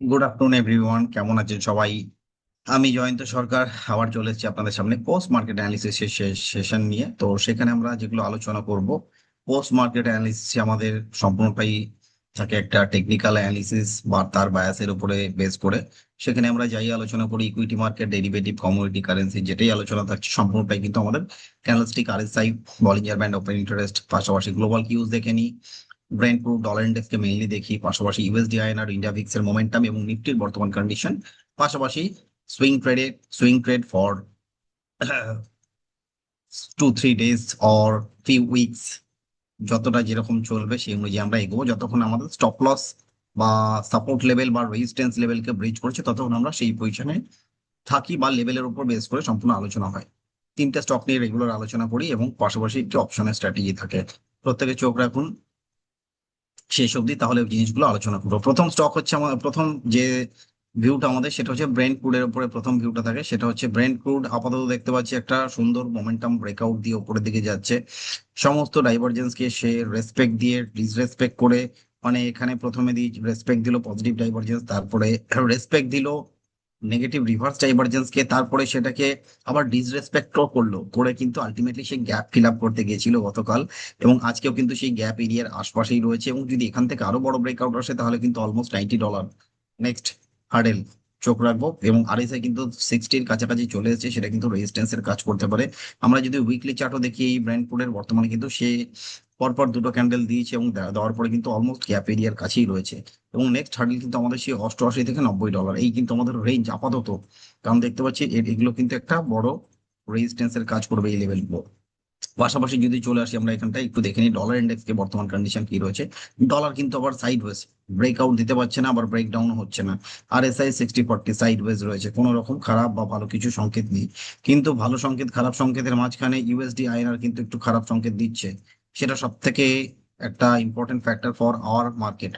Good afternoon everyone, কেমন আছেন সবাই? আমি জয়ন্ত সরকার আবার চলে এসেছি আপনাদের সামনে পোস্ট মার্কেট অ্যানালিসিস সেশন নিয়ে। তো সেখানে আমরা যেগুলো আলোচনা করব, পোস্ট মার্কেট অ্যানালিসিস আমাদের সম্পূর্ণটাই থাকে একটা টেকনিক্যাল অ্যানালিসিস বা তার বায়াসের উপরে বেস করে। সেখানে আমরা যাই আলোচনা করি, equity market, derivative, commodity, currency, যেটাই আলোচনা থাকছে সম্পূর্ণটাই কিন্তু আমাদের candlestick, RSI, Bollinger band, open interest, পাশাপাশি গ্লোবাল কিউজ দেখে নিই, ব্রেন্ট ক্রুড, ডলার ইন্ডেক্সকে মেইনলি দেখি, পাশাপাশি ইউএসডি আইএনআর, ইন্ডিয়া ভিক্স এর মোমেন্টাম এবং নিফটির বর্তমান কন্ডিশন, পাশাপাশি swing trade for 2-3 days or few weeks, যতটা যেরকম চলবে সেই অনুযায়ী আমরা এগোবো। যতক্ষণ আমাদের স্টপ লস বা সাপোর্ট লেভেল বা রেজিস্ট্যান্স লেভেলকে ব্রিজ করছে ততক্ষণ আমরা সেই পজিশনে থাকি বা লেভেলের উপর বেস করে সম্পূর্ণ আলোচনা হয়। তিনটা স্টক নিয়ে রেগুলার আলোচনা করি এবং পাশাপাশি একটি অপশনের স্ট্র্যাটেজি থাকে। প্রত্যেকে চোখ রাখুন শেষ অবধি, তাহলে ওই জিনিসগুলো আলোচনা করবো। প্রথম স্টক হচ্ছে আমার প্রথম যে ভিউটা আমাদের, সেটা হচ্ছে ব্রেন্ট ক্রুডের উপরে প্রথম ভিউটা থাকে। সেটা হচ্ছে ব্রেন্ট ক্রুড আপাতত দেখতে পাচ্ছি একটা সুন্দর মোমেন্টাম ব্রেকআউট দিয়ে উপরের দিকে যাচ্ছে। সমস্ত ডাইভারজেন্সকে সে রেসপেক্ট দিয়ে ডিসরেসপেক্ট করে, মানে এখানে প্রথমে দিয়ে রেসপেক্ট দিল পজিটিভ ডাইভারজেন্স, তারপরে রেসপেক্ট দিল নেগেটিভ রিভার্স ডাইভারজেন্সকে, তারপরে সেটাকে আবার ডিসরেসপেক্টও করলো, করে কিন্তু আলটিমেটলি সে গ্যাপ ফিল আপ করতে গিয়েছিল গতকাল, এবং আজকেও কিন্তু সেই গ্যাপ এরিয়ার আশপাশেই রয়েছে। এবং যদি এখান থেকে আরো বড় ব্রেকআউট আসে তাহলে কিন্তু অলমোস্ট $90 নেক্সট হার্ডেল চোখ রাখবো। এবং আরএসআই কিন্তু 60-র কাছাকাছি চলে এসেছে, সেটা কিন্তু রেজিস্ট্যান্স এর কাজ করতে পারে। আমরা যদি উইকলি চার্টও দেখি, এই ব্র্যান্ড পুলের বর্তমানে কিন্তু সে পরপর দুটো ক্যান্ডেল দিয়েছে এবং দেওয়ার পরে কিন্তু অলমোস্ট গ্যাপ এরিয়ার কাছেই রয়েছে। এবং নেক্সট হার্ডেল কিন্তু আমাদের সেই $88 থেকে $90, এই কিন্তু আমাদের রেঞ্জ আপাতত। কারণ দেখতে পাচ্ছি এগুলো কিন্তু একটা বড় রেজিস্ট্যান্স এর কাজ করবে এই লেভেলগুলো। পাশাপাশি যদি চলে আসি আমরা এখানটায় একটু দেখে নিই ডলার ইন্ডেক্স কে বর্তমান কন্ডিশন কি রয়েছে। ডলার কিন্তু আবার সাইড ওয়েজ ব্রেকআউট দিতে পারছে না, আবার ব্রেকডাউন হচ্ছে না। আর এসআই 60-40 সাইড ওয়েজ রয়েছে, কোনো রকম খারাপ বা ভালো কিছু সংকেত নেই। কিন্তু ভালো সংকেত খারাপ সংকেতের মাঝখানে ইউএসডি আইএনআর কিন্তু একটু খারাপ সংকেত দিচ্ছে। সেটা সব থেকে একটা important factor for our market,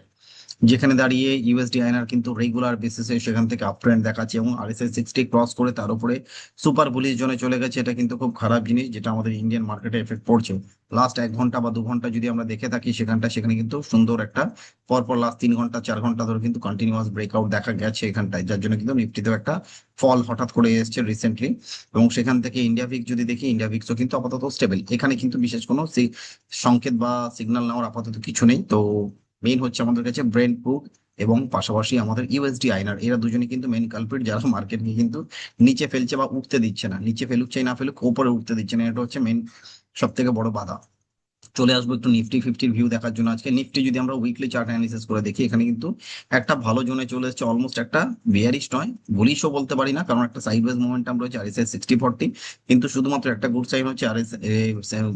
যেখানে দাঁড়িয়ে ইউএসডি আইএনআর কিন্তু রেগুলার বেসিসে সেখান থেকে আপ ট্রেন্ড দেখাচ্ছে এবং আরএসআই 60 ক্রস করে তার উপরে সুপার বুলিশ জোনে চলে গেছে। এটা কিন্তু খুব খারাপ জিনিস, যেটা আমাদের ইন্ডিয়ান মার্কেটে এফেক্ট পড়ছে। লাস্ট 1 ঘন্টা বা 2 ঘন্টা যদি আমরা দেখে থাকি সেখানে কিন্তু সুন্দর একটা পরপর লাস্ট 3 ঘন্টা 4 ঘন্টা ধরে কিন্তু কন্টিনিউয়াস ব্রেকআউট দেখা গেছে এখানটায়, যার জন্য কিন্তু নিফটিতেও একটা ফল হঠাৎ করে এসেছে রিসেন্টলি। এবং সেখান থেকে ইন্ডিয়া ভিক্স যদি দেখি, ইন্ডিয়া ভিক্সও কিন্তু আপাতত স্টেবল, এখানে কিন্তু বিশেষ কোনো সংকেত বা সিগন্যাল নেওয়ার আপাতত কিছু নেই। তো মেইন হচ্ছে আমাদের কাছে ব্রেন্ট ক্রুড এবং পাশাপাশি আমাদের ইউএসডি আইনার, এরা দুজনে কিন্তু মেন কালপ্রিট, যারা মার্কেটকে কিন্তু নিচে ফেলছে বা উঠতে দিচ্ছে না। নিচে ফেলুক চাই না ফেলুক, উপরে উঠতে দিচ্ছে না, এটা হচ্ছে মেন সব থেকে বড় বাধা। চলে আসবো একটু নিফটি ফিফটির ভিউ দেখার জন্য। আজকে নিফটি যদি আমরা উইকলি চার্ট অ্যানালিসিস করে দেখি, এখানে কিন্তু একটা ভালো জোনে চলে এসেছে, অলমোস্ট একটা বিয়ারিশ নয় বুলিশও বলতে পারি না, কারণ একটা সাইডওয়েজ মোমেন্টাম রয়েছে আরএসআই 60-40। কিন্তু শুধুমাত্র একটা গুড সাইন হচ্ছে আরএস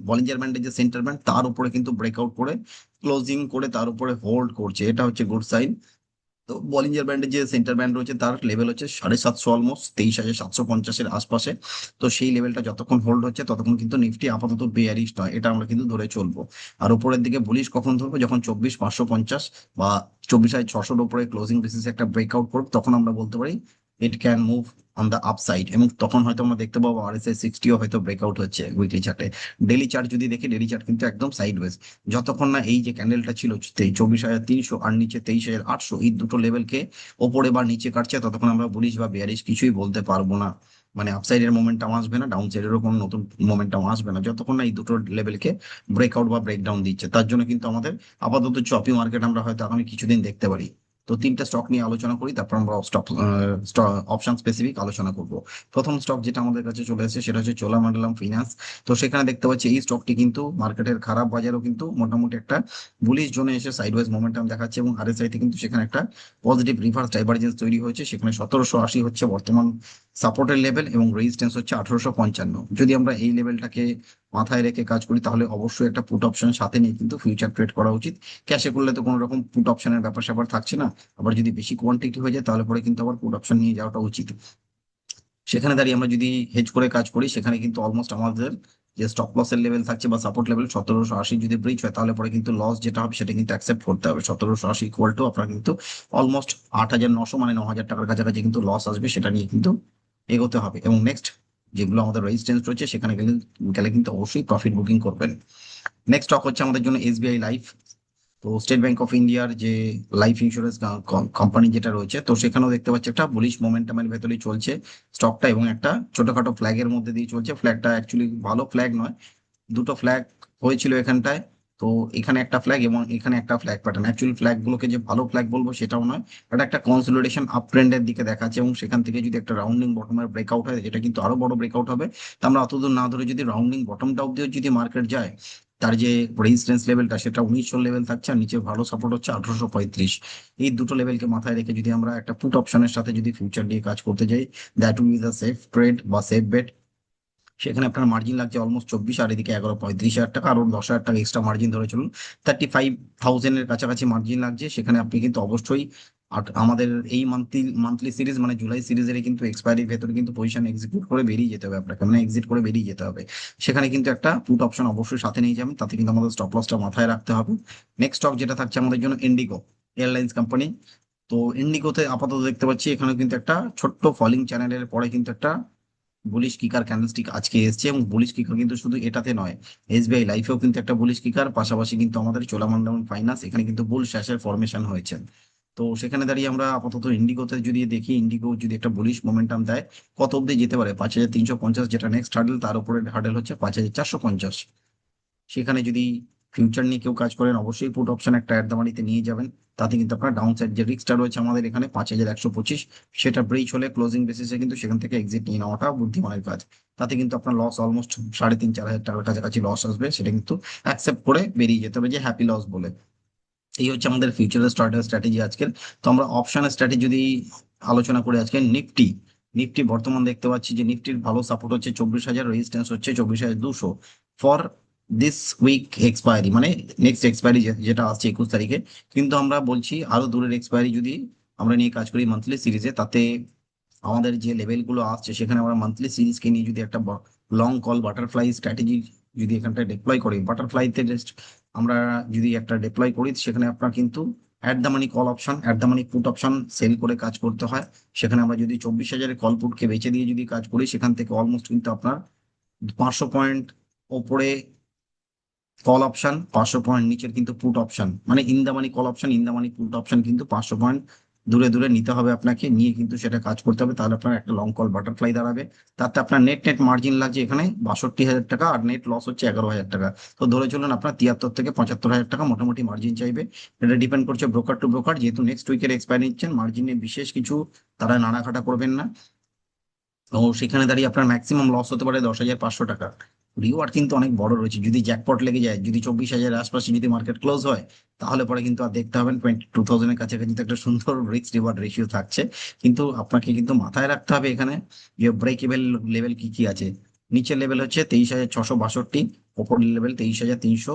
বলিঞ্জার ব্যান্ডের যে সেন্টার ব্যান্ড তার উপরে কিন্তু ব্রেকআউট করে ক্লোজিং করে তার উপরে হোল্ড করছে, এটা হচ্ছে গুড সাইন। তো বলিঞ্জার ব্যান্ডের যে সেন্টার ব্যান্ড রয়েছে তার লেভেল হচ্ছে 750, অলমোস্ট 23,750-এর আশপাশে। তো সেই লেভেলটা যতক্ষণ হোল্ড হচ্ছে ততক্ষণ কিন্তু নিফটি আপাতত বেয়ারিশ নয়, এটা আমরা কিন্তু ধরে চলবো। আর উপরের দিকে বুলিশ কখন ধরবো, যখন 24,550 বা 24,600-র উপরে ক্লোজিং বেসিসে একটা ব্রেকআউট করবে, তখন আমরা বলতে পারি it can move on the upside. এবং তখন হয়তো আমরা দেখতে পাবো আরএসআই 60ও হয়তো ব্রেকআউট হচ্ছে উইকলি চার্টে। ডেলি চার্ট যদি দেখি, ডেলি চার্ট কিন্তু একদম সাইড, যতক্ষণ না এই যে ক্যান্ডেলটা ছিল 24,300 আর নিচে 23,800, এই দুটো লেভেলকে ওপরে বা নিচে কাটছে, ততক্ষণ আমরা বুলিশ বা বেয়ারিশ কিছুই বলতে পারবো না। মানে আপসাইডের মোমেন্টাম আসবে না, ডাউন সাইডেরও কোনো নতুন মোমেন্টাম আসবে না যতক্ষণ না এই দুটো লেভেলকে ব্রেকআউট বা ব্রেকডাউন দিচ্ছে। তার জন্য কিন্তু আমাদের আপাতত চপি মার্কেট আমরা হয়তো আগামী কিছুদিন দেখতে পারি। তো তিনটা স্টক নিয়ে আলোচনা করি, তারপর আমরা স্টক অপশন স্পেসিফিক আলোচনা করব। প্রথম স্টক যেটা আমাদের কাছে চলে এসেছে সেটা হচ্ছে চোলামন্ডলম ফিনান্স। তো সেখানে দেখতে পাচ্ছি এই স্টকটি কিন্তু মার্কেটের খারাপ বাজারও কিন্তু মোটামুটি একটা বুলিশ জোনে এসে সাইডওয়েজ মোমেন্টাম দেখাচ্ছে এবং আরএসআই তে কিন্তু সেখানে একটা পজিটিভ রিভার্স ডাইভারজেন্স তৈরি হয়েছে। সেখানে 1780 হচ্ছে বর্তমান সাপোর্টের লেভেল এবং রেজিস্ট্যান্স হচ্ছে 1855। যদি আমরা এই লেভেলটাকে মাথায় রেখে কাজ করি তাহলে অবশ্যই একটা পুট অপশন সাথে নিয়ে কিন্তু ফিউচার ট্রেড করা উচিত। ক্যাশে করলে তো কোনো রকম পুট অপশনের ব্যাপার স্যাপার থাকছে না। আবার যদি বেশি কোয়ান্টিটি হয়ে যায় তাহলে পরে কিন্তু আবার পুট অপশন নিয়ে যাওয়াটা উচিত। সেখানে দাঁড়িয়ে আমরা যদি হেজ করে কাজ করি, সেখানে কিন্তু অলমোস্ট আমাদের যে স্টপ লসের লেভেল থাকছে বা সাপোর্ট লেভেল 1780 যদি ব্রিচ হয় তাহলে পরে কিন্তু লস যেটা হবে সেটা কিন্তু অ্যাকসেপ্ট করতে হবে। 1780 ইকুয়াল টু আপনার কিন্তু অলমোস্ট 8,900, মানে 9,000 টাকার কাছাকাছি কিন্তু লস আসবে, সেটা নিয়ে কিন্তু এগোতে হবে। এবং নেক্সট যেগুলো আমাদের রেজিস্ট্যান্স রয়েছে সেখানে গেলে গেলে কিন্তু অবশ্যই প্রফিট বুকিং করবেন। নেক্সট স্টক হচ্ছে আমাদের জন্য এসবিআই লাইফ। তো স্টেট ব্যাংক অফ ইন্ডিয়ার যে লাইফ ইন্স্যুরেন্স কোম্পানি যেটা রয়েছে, তো সেখানেও দেখতে পাচ্ছি একটা বুলিশ মোমেন্টামের ভেতরেই চলছে স্টকটা, এবং একটা ছোটখাটো ফ্ল্যাগের মধ্যে দিয়ে চলছে। ফ্ল্যাগটা অ্যাকচুয়ালি ভালো ফ্ল্যাগ নয়, দুটো ফ্ল্যাগ হয়েছিল এখানটায়। তো এখানে একটা ফ্ল্যাগ এবং এখানে একটা ফ্ল্যাগ প্যাটার্ন, অ্যাকচুয়ালি ফ্ল্যাগ গুলোকে যে ভালো ফ্ল্যাগ বলবো সেটাও নয়, এটা একটা কনসলিডেশন আপ ট্রেন্ডের দিকে দেখাচ্ছে, এবং সেখান থেকে যদি একটা রাউন্ডিং বটমের ব্রেকআউট হয়, এটা কিন্তু আরো বড় ব্রেকআউট হবে। তো আমরা অতদূর না ধরে যদি রাউন্ডিং বটমটা অব্দিও যদি মার্কেট যায়, তার যে রেজিস্ট্যান্স লেভেলটা সেটা 1900 লেভেল থাকছে, আর নিচে ভালো সাপোর্ট হচ্ছে 1835। এই দুটো লেভেলকে মাথায় রেখে যদি আমরা একটা পুট অপশনের সাথে যদি ফিউচার দিয়ে কাজ করতে যাই, that will be the safe trade বা সেফ বেট। সেখানে আপনার মার্জিন লাগছে অলমোস্ট 24, আর এদিকে 11 35,000 টাকা, আর ওর 10,000 টাকা এক্সট্রা মার্জিন ধরে চলুন, 35,000-এর কাছাকাছি মার্জিন লাগছে। সেখানে আপনি কিন্তু অবশ্যই আমাদের এই মান্থলি সিরিজ মানে জুলাই সিরিজের কিন্তু এক্সপায়ারির ভেতরে কিন্তু পজিশন এক্সিকিউট করে বেরিয়ে যেতে হবে আপনাকে, মানে এক্সিট করে বেরিয়ে যেতে হবে। সেখানে কিন্তু একটা পুট অপশন অবশ্যই সাথে নিয়ে যাবেন, তাতে কিন্তু আমাদের স্টপ লসটা মাথায় রাখতে হবে। নেক্সট স্টক যেটা থাকছে আমাদের জন্য ইন্ডিগো এয়ারলাইন্স কোম্পানি। তো ইন্ডিগোতে আপাতত দেখতে পাচ্ছি এখানে কিন্তু একটা ছোট্ট ফলিং চ্যানেলের পরে কিন্তু একটা বুলিশ কিকার ক্যান্ডেলস্টিক আজকে এসেছে, এবং বুলিশ কিকার কিন্তু শুধু এটাতে নয়, এসবিআই লাইফেও কিন্তু একটা বুলিশ কিকার, পাশাপাশি কিন্তু আমাদের চোলামন্ডলম ফাইন্যান্স এখানে কিন্তু বুল শ্যাশের ফরমেশন হয়েছে। তো সেখানে দাঁড়িয়ে আমরা আপাতত ইন্ডিগোতে যদি দেখি, ইন্ডিগো যদি একটা বুলিশ মোমেন্টাম দেয়, কত অব্দি যেতে পারে 5,350, যেটা নেক্সট হার্ডেল, তার উপরে হার্ডেল হচ্ছে 5,450। সেখানে যদি ফিউচার নিয়ে কেউ কাজ করেন, অবশ্যই পুট অপশন একটা অ্যাট দ্য মানিতে নিয়ে যাবেন। তাতে কিন্তু আপনার ডাউন সাইড যে রিস্কটা রয়েছে আমাদের এখানে 5,125, সেটা ব্রেচ হলে ক্লোজিং বেসিসে কিন্তু সেখান থেকে এক্সিট নিয়ে নেওয়াটা বুদ্ধিমানের কাজ। তাতে কিন্তু আপনার লস অলমোস্ট 3,500-4,000 টাকার কাছাকাছি লস আসবে, সেটা কিন্তু অ্যাকসেপ্ট করে বেরিয়ে যেতে হবে যে হ্যাপি লস বলে। এই হচ্ছে আমাদের ফিউচারের স্ট্র্যাটেজি আজকের। তো আমরা অপশনের স্ট্র্যাটেজি যদি আলোচনা করি, আজকে নিফটি নিফটি বর্তমান দেখতে পাচ্ছি যে নিফটির ভালো সাপোর্ট হচ্ছে 24,000, রেজিস্ট্যান্স হচ্ছে 24,200 ফর দিস উইক এক্সপায়ারি, মানে নেক্সট এক্সপায়ারি যেটা আসছে 21 তারিখে। কিন্তু আমরা বলছি আরো দূরের এক্সপায়ারি যদি আমরা নিয়ে কাজ করি মান্থলি সিরিজে, তাতে আমাদের যে লেভেলগুলো আসছে সেখানে আমরা মান্থলি সিরিজকে নিয়ে যদি একটা লং কল বাটারফ্লাই স্ট্র্যাটেজি যদি এখানটা ডিপ্লয় করি, বাটারফ্লাইতে জাস্ট আমরা যদি একটা ডিপ্লয় করি, সেখানে আপনার কিন্তু at the money call option, at the money put option sell করে কাজ করতে হয়। সেখানে আমরা যদি 24,000-এর কল পুটকে বেচে দিয়ে যদি কাজ করি, সেখান থেকে অলমোস্ট কিন্তু আপনার 500 পয়েন্ট ওপরে কল অপশন, 500 পয়েন্ট নিচের কিন্তু পুট অপশন, মানে in the money call option, in the money put option কিন্তু 500 পয়েন্ট দূরে দূরে নিতে হবে আপনাকে, নিয়ে কিন্তু সেটা কাজ করতে হবে, তাহলে আপনার একটা লং কল বাটারফ্লাই দাঁড়াবে। তাতে আপনার নেট নেট মার্জিন লাগছে এখানে 62,000 টাকা, আর নেট লস হচ্ছে 11,000 টাকা। তো ধরে চলুন আপনার 73 থেকে 75,000 টাকা মোটামুটি মার্জিন চাইবে। এটা ডিপেন্ড করছে ব্রোকার টু ব্রোকার, যেহেতু নেক্সট উইকের এক্সপায়ারি নিচ্ছেন, মার্জিনে বিশেষ কিছু তারা নাড়াঘাটা করবেন না। তো সেখানে দাঁড়িয়ে আপনার ম্যাক্সিমাম লস হতে পারে 10,500 টাকা। রিওয়ার্ড কিন্তু অনেক বড় রয়েছে, যদি জ্যাকপট লেগে যায়, যদি 24,000-এর আশপাশে যদি মার্কেট ক্লোজ হয়, তাহলে পরে কিন্তু আর দেখতে হবেন 22,000-এর কাছাকাছি তো একটা সুন্দর রিস্ক রিওয়ার্ড রেশিও থাকছে। কিন্তু আপনাকে কিন্তু মাথায় রাখতে হবে এখানে যে ব্রেক ইভেন লেভেল কি কি আছে। নিচের লেভেল হচ্ছে 23,662, ওপরের লেভেল 23,300,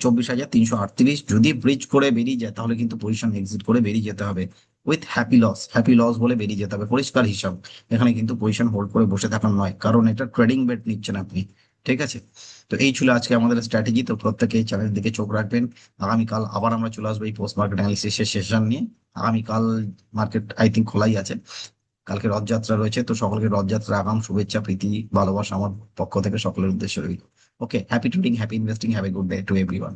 24,338। যদি ব্রিজ করে বেরিয়ে যায়, তাহলে কিন্তু পজিশন এক্সিট করে বেরিয়ে যেতে হবে with happy loss, happy loss বলে বেরিয়ে যেতে হবে, পরিষ্কার হিসাব। এখানে কিন্তু পজিশন হোল্ড করে বসে থাকার নয়, কারণ এটা ট্রেডিং বেট নিচ্ছেন আপনি। ঠিক আছে। তো এই ছিল আজকে আমাদের স্ট্র্যাটেজি। তো প্রত্যেকে এই চ্যানেলের দিকে চোখ রাখবেন। আগামীকাল আবার আমরা চলে আসবো এই পোস্ট মার্কেট অ্যানালিসিসের সেশন নিয়ে। আগামীকাল মার্কেট আই থিঙ্ক খোলাই আছে, কালকে রথযাত্রা রয়েছে। তো সকলকে রথযাত্রা আগাম শুভেচ্ছা, প্রীতি, ভালোবাসা আমার পক্ষ থেকে সকলের উদ্দেশ্যে রইল। Okay, happy trading, happy investing, have a good day to everyone.